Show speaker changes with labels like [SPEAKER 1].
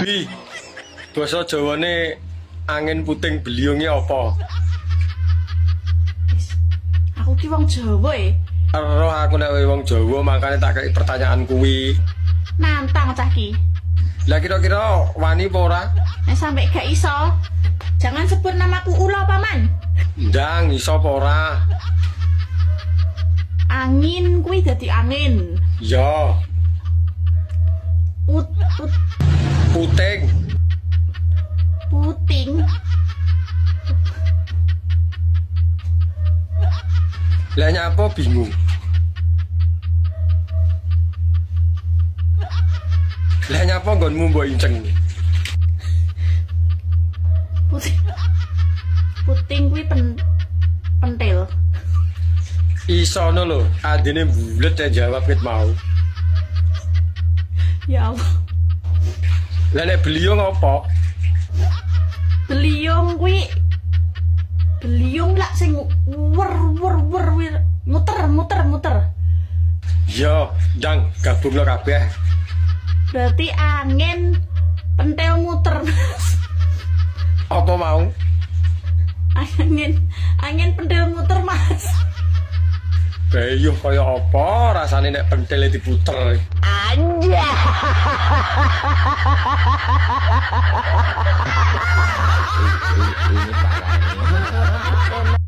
[SPEAKER 1] Wi, basa Jawane angin puting beliunge apa?
[SPEAKER 2] Aku ki wong Jawa
[SPEAKER 1] Ero aku nek wong Jawa makane tak kei pertanyaan kuwi.
[SPEAKER 2] nantang cah ki.
[SPEAKER 1] Lah kira-kira wani apa ora?
[SPEAKER 2] Nek sampe gak iso, jangan sebut namaku Ula paman.
[SPEAKER 1] Ndang iso apa ora?
[SPEAKER 2] Angin kuwi dadi angin.
[SPEAKER 1] Ya,
[SPEAKER 2] Put, put,
[SPEAKER 1] puting.
[SPEAKER 2] puting.
[SPEAKER 1] Lah nyapa bingung? Lah nyapa nggonmu mbok inceng?
[SPEAKER 2] Puting. Puting kuwi pentil.
[SPEAKER 1] Isono lho, adine bulet ya jawab ket mau.
[SPEAKER 2] Ya Allah.
[SPEAKER 1] Lah nek beliung apa?
[SPEAKER 2] Beliung kuwi beliung lak sing wer muter.
[SPEAKER 1] Ya, ndang gabungno kabeh.
[SPEAKER 2] Berarti angin pentil muter.
[SPEAKER 1] Apa mau?
[SPEAKER 2] Angin pentil muter, Mas.
[SPEAKER 1] Bayuh kaya apa rasane nek pentile diputer.
[SPEAKER 2] Anja.
[SPEAKER 3] Ini parah.